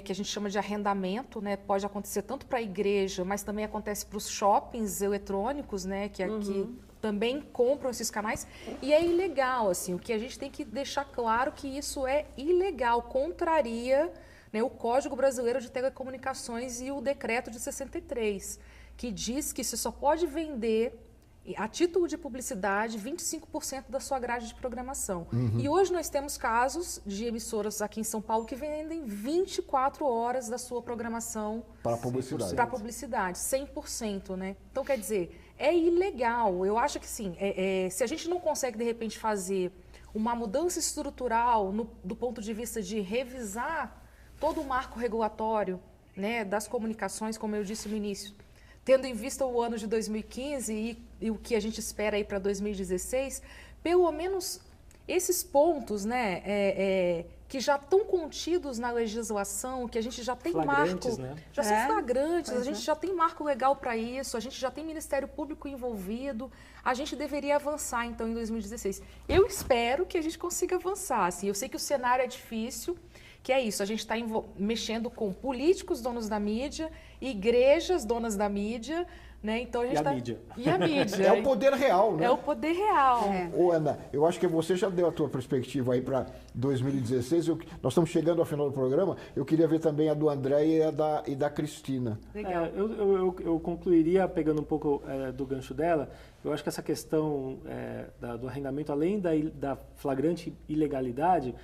que a gente chama de arrendamento, né? Pode acontecer tanto para a igreja, mas também acontece para os shoppings eletrônicos, né? Que aqui também compram esses canais. E é ilegal, assim, o que a gente tem que deixar claro que isso é ilegal, contraria, né, o Código Brasileiro de Telecomunicações e o Decreto de 63, que diz que você só pode vender a título de publicidade, 25% da sua grade de programação. Uhum. E hoje nós temos casos de emissoras aqui em São Paulo que vendem 24 horas da sua programação para publicidade. Para publicidade, 100%, né? Então, quer dizer, é ilegal. Eu acho que sim, se a gente não consegue, de repente, fazer uma mudança estrutural do ponto de vista de revisar todo o marco regulatório, né, das comunicações, como eu disse no início, tendo em vista o ano de 2015 e o que a gente espera aí para 2016, pelo menos esses pontos, né, que já estão contidos na legislação, que a gente já tem marco, né? já são flagrantes, a gente já tem marco legal para isso, a gente já tem Ministério Público envolvido, a gente deveria avançar, então, em 2016. Eu espero que a gente consiga avançar, assim, eu sei que o cenário é difícil, que é isso, a gente está mexendo com políticos donos da mídia, igrejas donas da mídia, né? Então a gente mídia. E a mídia. É o poder real, né? É o poder real. Ô, Ana, eu acho que você já deu a tua perspectiva aí para 2016. Nós estamos chegando ao final do programa. Eu queria ver também a do André e da Cristina. Legal. Eu concluiria, pegando um pouco do gancho dela, eu acho que essa questão do arrendamento, além da flagrante ilegalidade,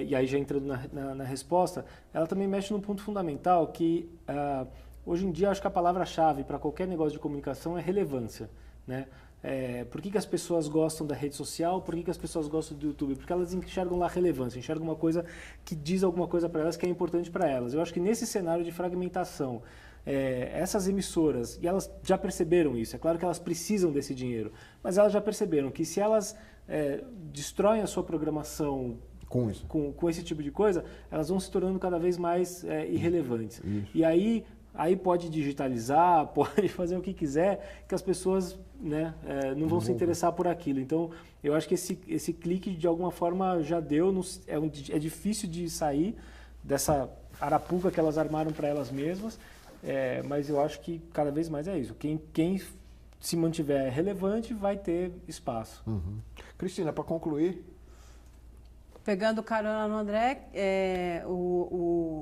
e aí já entrando na resposta, ela também mexe num ponto fundamental que... hoje em dia, acho que a palavra-chave para qualquer negócio de comunicação é relevância, né? Por que as pessoas gostam da rede social? Por que as pessoas gostam do YouTube? Porque elas enxergam lá relevância, enxergam uma coisa que diz alguma coisa para elas que é importante para elas. Eu acho que nesse cenário de fragmentação, essas emissoras, e elas já perceberam isso, é claro que elas precisam desse dinheiro, mas elas já perceberam que se elas destroem a sua programação com esse tipo de coisa, elas vão se tornando cada vez mais irrelevantes. Isso. E aí pode digitalizar, pode fazer o que quiser, que as pessoas, né, não vão se interessar por aquilo. Então, eu acho que esse clique, de alguma forma, já deu. É difícil de sair dessa arapuca que elas armaram para elas mesmas, mas eu acho que cada vez mais é isso. Quem se mantiver relevante vai ter espaço. Uhum. Cristina, para concluir... Pegando carona no André,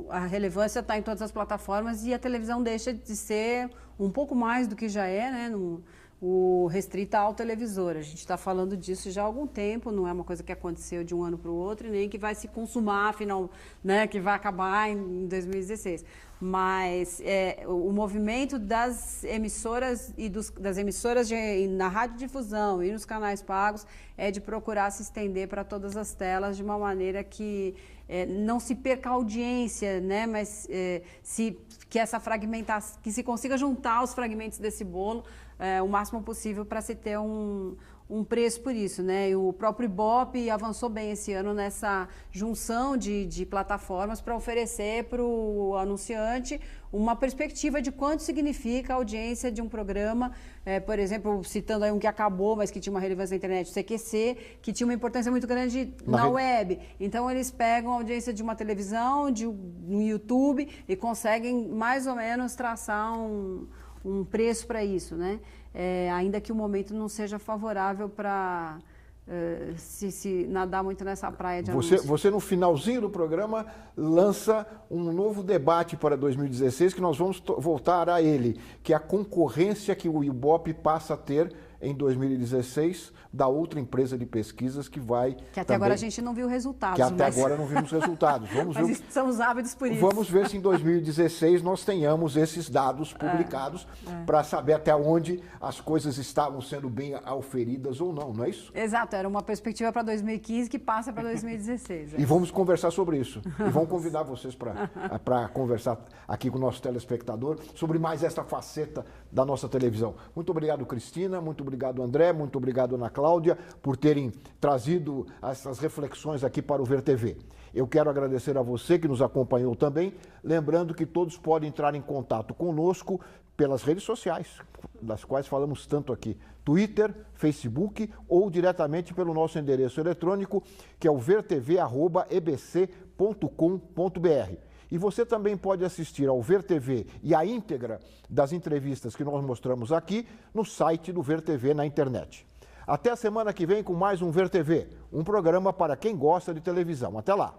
a relevância está em todas as plataformas e a televisão deixa de ser um pouco mais do que já é, né, o restrita ao televisor. A gente está falando disso já há algum tempo, não é uma coisa que aconteceu de um ano para o outro e nem que vai se consumar, afinal, né, que vai acabar em 2016. Mas o movimento das emissoras das emissoras na radiodifusão e nos canais pagos é de procurar se estender para todas as telas de uma maneira que não se perca a audiência, né? Mas que essa fragmentação, que se consiga juntar os fragmentos desse bolo o máximo possível para se ter um preço por isso, né? E o próprio Ibope avançou bem esse ano nessa junção de plataformas para oferecer para o anunciante uma perspectiva de quanto significa a audiência de um programa, por exemplo, citando aí um que acabou, mas que tinha uma relevância na internet, o CQC, que tinha uma importância muito grande na web. Então, eles pegam a audiência de uma televisão, um YouTube e conseguem mais ou menos traçar um preço para isso, né? Ainda que o momento não seja favorável para se nadar muito nessa praia de anúncios. Você, no finalzinho do programa, lança um novo debate para 2016, que nós vamos voltar a ele, que é a concorrência que o Ibope passa a ter em 2016 da outra empresa de pesquisas que vai... Que até agora a gente não viu resultados. Que até agora não vimos resultados. Mas estamos ávidos por isso. Vamos ver se em 2016 nós tenhamos esses dados publicados para saber até onde as coisas estavam sendo bem auferidas ou não, não é isso? Exato, era uma perspectiva para 2015 que passa para 2016. E vamos conversar sobre isso. E vamos convidar vocês para conversar aqui com o nosso telespectador sobre mais essa faceta da nossa televisão. Muito obrigado, Cristina. Muito obrigado, André. Muito obrigado, Ana Cláudia, por terem trazido essas reflexões aqui para o Ver TV. Eu quero agradecer a você que nos acompanhou também, lembrando que todos podem entrar em contato conosco pelas redes sociais, das quais falamos tanto aqui, Twitter, Facebook ou diretamente pelo nosso endereço eletrônico, que é o vertv@ebc.com.br. E você também pode assistir ao Ver TV e a íntegra das entrevistas que nós mostramos aqui no site do Ver TV na internet. Até a semana que vem com mais um Ver TV, um programa para quem gosta de televisão. Até lá!